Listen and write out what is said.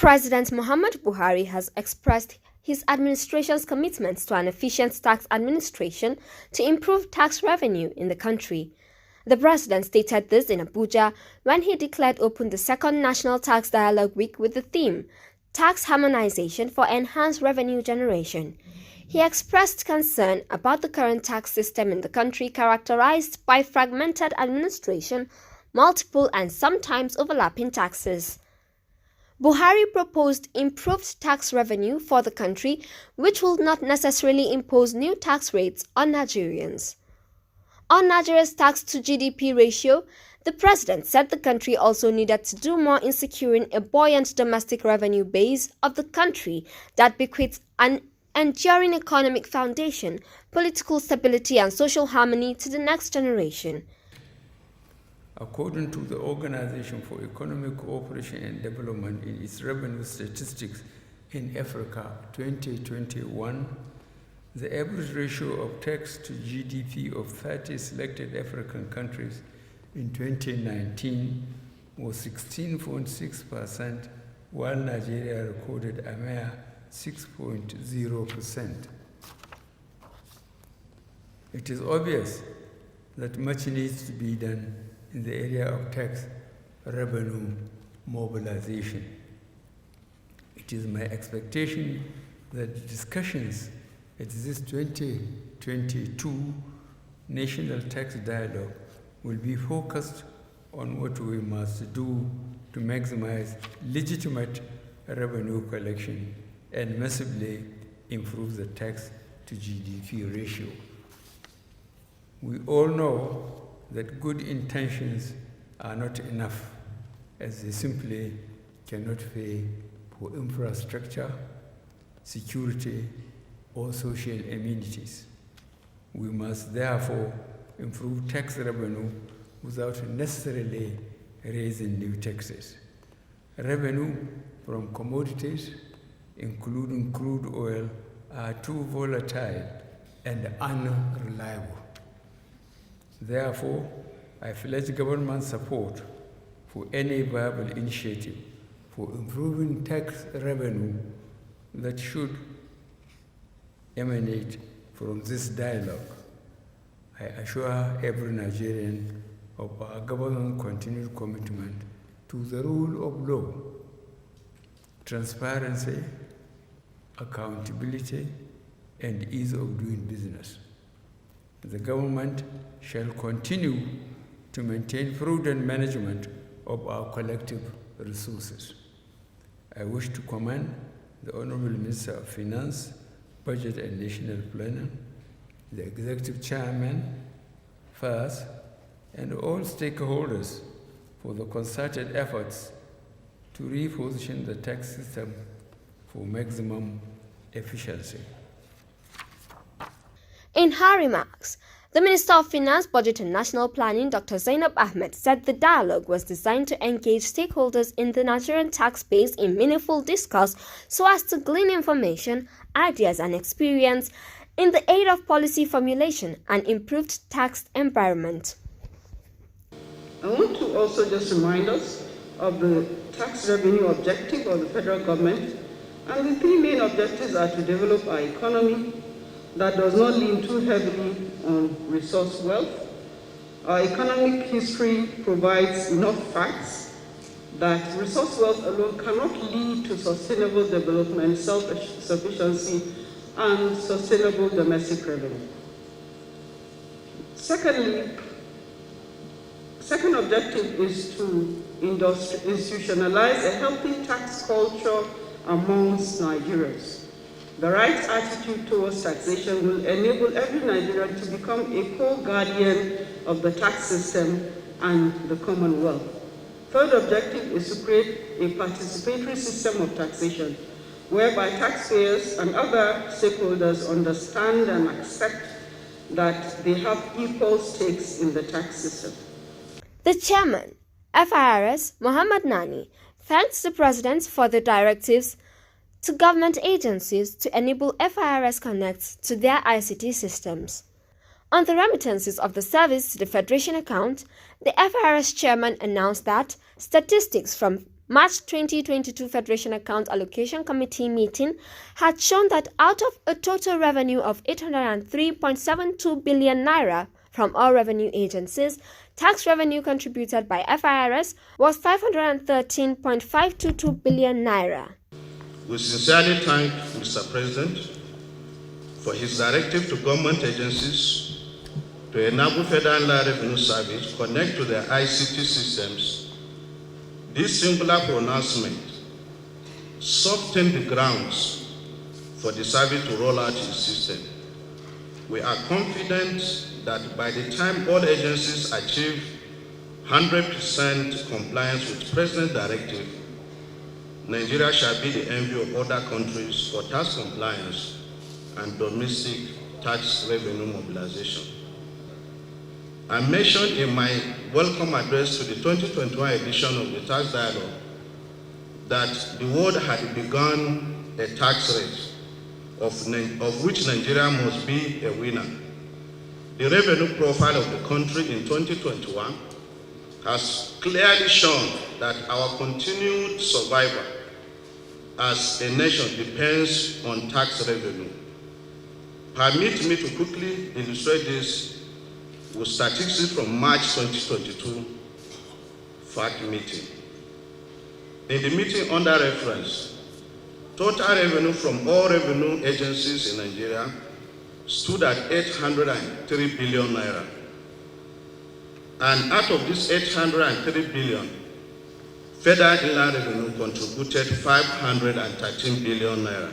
President Muhammadu Buhari has expressed his administration's commitment to an efficient tax administration to improve tax revenue in the country. The president stated this in Abuja when he declared open the second National Tax Dialogue Week with the theme, Tax Harmonization for Enhanced Revenue Generation. He expressed concern about the current tax system in the country characterized by fragmented administration, multiple and sometimes overlapping taxes. Buhari proposed improved tax revenue for the country, which will not necessarily impose new tax rates on Nigerians. On Nigeria's tax to GDP ratio, the president said the country also needed to do more in securing a buoyant domestic revenue base of the country that bequeaths an enduring economic foundation, political stability and social harmony to the next generation. According to the Organization for Economic Cooperation and Development in its revenue statistics in Africa 2021, the average ratio of tax to GDP of 30 selected African countries in 2019 was 16.6%, while Nigeria recorded a mere 6.0%. It is obvious that much needs to be done in the area of tax revenue mobilization. It is my expectation that the discussions at this 2022 National Tax Dialogue will be focused on what we must do to maximize legitimate revenue collection and massively improve the tax to GDP ratio. We all know that good intentions are not enough, as they simply cannot pay for infrastructure, security, or social amenities. We must therefore improve tax revenue without necessarily raising new taxes. Revenue from commodities, including crude oil, are too volatile and unreliable. Therefore, I pledge government support for any viable initiative for improving tax revenue that should emanate from this dialogue. I assure every Nigerian of our government's continued commitment to the rule of law, transparency, accountability, and ease of doing business. The government shall continue to maintain prudent management of our collective resources. I wish to commend the Honorable Minister of Finance, Budget and National Planning, the Executive Chairman, first, and all stakeholders for the concerted efforts to reposition the tax system for maximum efficiency. In her remarks, the Minister of Finance, Budget and National Planning, Dr. Zainab Ahmed, said the dialogue was designed to engage stakeholders in the Nigerian tax base in meaningful discourse so as to glean information, ideas and experience in the aid of policy formulation and improved tax environment. I want to also just remind us of the tax revenue objective of the federal government, and the three main objectives are to develop our economy that does not lean too heavily on resource wealth. Our economic history provides enough facts that resource wealth alone cannot lead to sustainable development, self-sufficiency, and sustainable domestic revenue. Second objective is to institutionalize a healthy tax culture amongst Nigerians. The right attitude towards taxation will enable every Nigerian to become a co-guardian of the tax system and the Commonwealth. Third objective is to create a participatory system of taxation, whereby taxpayers and other stakeholders understand and accept that they have equal stakes in the tax system. The chairman, FIRS, Mohammed Nani, thanks the president for the directives to government agencies to enable FIRS Connect to their ICT systems. On the remittances of the service to the Federation account, the FIRS chairman announced that statistics from March 2022 Federation Accounts Allocation Committee meeting had shown that out of a total revenue of 803.72 billion naira from all revenue agencies, tax revenue contributed by FIRS was 513.522 billion naira. We sincerely thank Mr. President for his directive to government agencies to enable Federal Revenue Service connect to their ICT systems. This singular pronouncement softened the grounds for the service to roll out its system. We are confident that by the time all agencies achieve 100% compliance with President's directive, Nigeria shall be the envy of other countries for tax compliance and domestic tax revenue mobilization. I mentioned in my welcome address to the 2021 edition of the Tax Dialogue that the world had begun a tax race of which Nigeria must be a winner. The revenue profile of the country in 2021 has clearly shown that our continued survival as a nation depends on tax revenue. Permit me to quickly illustrate this with statistics from March 2022 FAC meeting. In the meeting under reference, total revenue from all revenue agencies in Nigeria stood at 803 billion naira. And out of this 803 billion, Federal Inland Revenue contributed 513 billion naira.